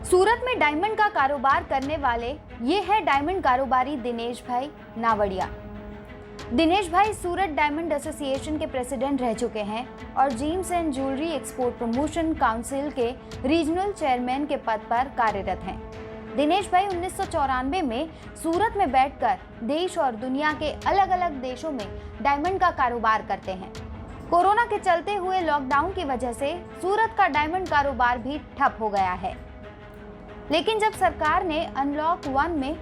सूरत में डायमंड का कारोबार करने वाले ये है डायमंड कारोबारी दिनेश भाई नावड़िया। दिनेश भाई सूरत डायमंड एसोसिएशन के प्रेसिडेंट रह चुके हैं और James and jewellery export promotion council के रीजनल चेयरमैन के पद पर कार्यरत हैं। दिनेश भाई 1994 में सूरत में बैठकर देश और दुनिया के अलग अलग देशों में डायमंड का कारोबार करते हैं। कोरोना के चलते हुए लॉकडाउन की वजह से सूरत का डायमंड कारोबार भी ठप हो गया है, लेकिन जब सरकार ने अनलॉक 1 में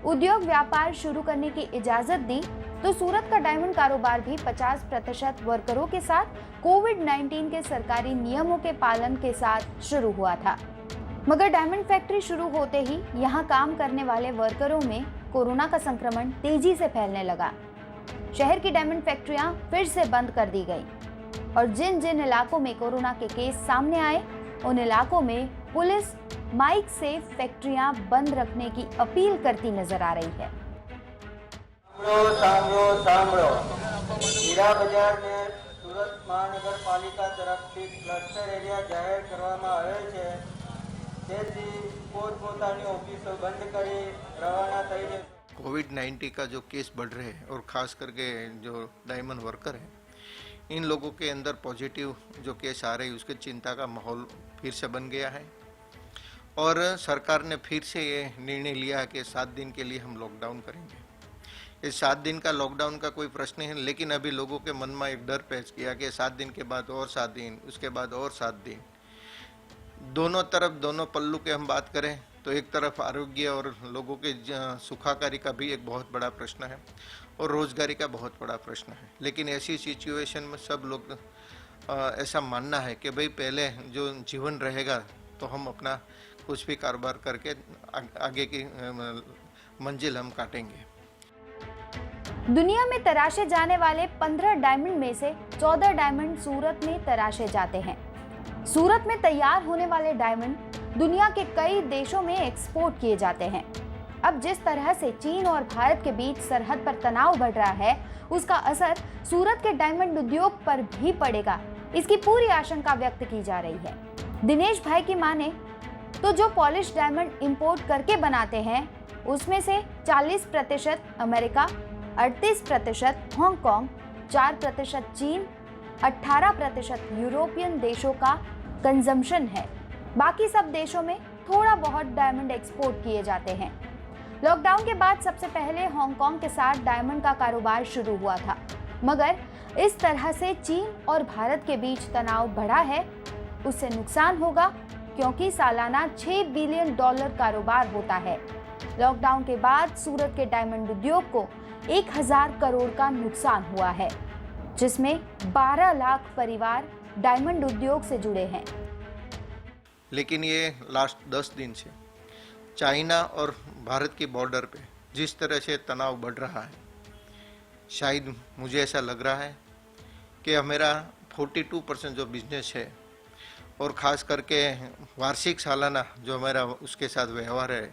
उद्योग व्यापार शुरू करने की इजाजत दी तो सूरत का डायमंड कारोबार भी 50% वर्करों के साथ कोविड-19 के सरकारी नियमों के पालन के साथ शुरू हुआ था। मगर डायमंड फैक्ट्री शुरू होते ही यहां काम करने वाले वर्करों में कोरोना का संक्रमण तेजी से फैलने लगा। शहर की डायमंड फैक्ट्रियां फिर से बंद कर दी गई और जिन जिन इलाकों में कोरोना के केस सामने आए उन इलाकों में पुलिस माइक से फैक्ट्रियां बंद रखने की अपील करती नजर आ रही है। हीरा बजार ने सूरत महानगरपालिका तरफથી ક્લસ્ટર એરિયા જાહેર કરવામાં આવેલ છે, તેથી પોતપોતાની ઓફિસો બંધ કરી રવાના થઈ છે। कोविड-19 का जो केस बढ़ रहे हैं और ख़ास करके जो डायमंड वर्कर हैं, इन लोगों के अंदर पॉजिटिव जो केस आ रहे हैं उसके चिंता का माहौल फिर से बन गया है और सरकार ने फिर से ये निर्णय लिया कि 7 दिन के लिए हम लॉकडाउन करेंगे। इस 7 दिन का लॉकडाउन का कोई प्रश्न है, लेकिन अभी लोगों के मन में एक डर पैदा किया कि 7 दिन के बाद और 7 दिन, उसके बाद और 7 दिन। दोनों तरफ दोनों पल्लू के हम बात करें तो एक तरफ आरोग्य और लोगों के सुखाकारी का भी एक बहुत बड़ा प्रश्न है और रोजगारी का बहुत बड़ा प्रश्न है। लेकिन ऐसी सिचुएशन में सब लोग ऐसा मानना है कि भाई पहले जो जीवन रहेगा तो हम अपना कुछ भी कारोबार करके आगे की मंजिल हम काटेंगे। दुनिया में तराशे जाने वाले 15 डायमंड में से 14 डायमंड सूरत में तराशे जाते हैं। सूरत में तैयार होने वाले डायमंड दुनिया के कई देशों में एक्सपोर्ट किए जाते हैं। अब जिस तरह से चीन और भारत के बीच सरहद पर तनाव बढ़ रहा है, उसका असर सूरत के डायमंड उद्योग पर भी पड़ेगा, इसकी पूरी आशंका व्यक्त की जा रही है। दिनेश भाई की माने तो जो पॉलिश डायमंड इंपोर्ट करके बनाते हैं उसमें से 40% अमेरिका, 38% हांगकांग, 4% चीन, 18% यूरोपियन देशों का कंजम्पशन है। बाकी सब देशों में थोड़ा बहुत डायमंड एक्सपोर्ट किए जाते हैं। लॉकडाउन के बाद सबसे पहले हांगकांग के साथ डायमंड का कारोबार शुरू हुआ था, मगर इस तरह से चीन और भारत के बीच तनाव बढ़ा है, उससे नुकसान होगा क्योंकि सालाना $6 बिलियन कारोबार होता है। लॉकडाउन के बाद सूरत के डायमंड उद्योग को 1000 करोड़ का नुकसान हुआ है, जिसमें 12 लाख परिवार डायमंड उद्योग से जुड़े हैं। लेकिन ये लास्ट 10 दिन से चाइना और भारत की बॉर्डर पे जिस तरह से तनाव बढ़ रहा है, शायद मुझे ऐसा लग रहा है कि मेरा 42% जो बिजनेस है और ख़ास करके वार्षिक सालाना जो मेरा उसके साथ व्यवहार है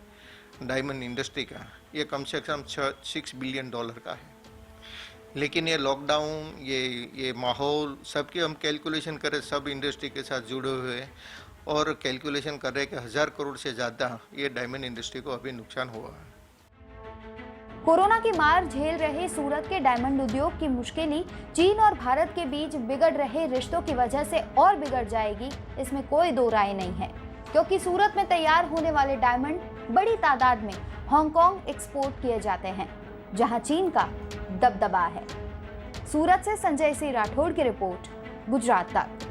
डायमंड इंडस्ट्री का, ये कम से कम $6 बिलियन का है। लेकिन ये लॉकडाउन, ये माहौल सबके हम कैलकुलेशन करें, सब इंडस्ट्री के साथ जुड़े हुए हैं और कैलकुलेशन कर रहे हैं कि 1000 करोड़ से ज़्यादा ये डायमंड इंडस्ट्री को अभी नुकसान हुआ है। कोरोना की मार झेल रहे सूरत के डायमंड उद्योग की मुश्किलें चीन और भारत के बीच बिगड़ रहे रिश्तों की वजह से और बिगड़ जाएगी, इसमें कोई दो राय नहीं है, क्योंकि सूरत में तैयार होने वाले डायमंड बड़ी तादाद में हांगकांग एक्सपोर्ट किए जाते हैं, जहां चीन का दबदबा है। सूरत से संजय सिंह राठौड़ की रिपोर्ट, गुजरात तक।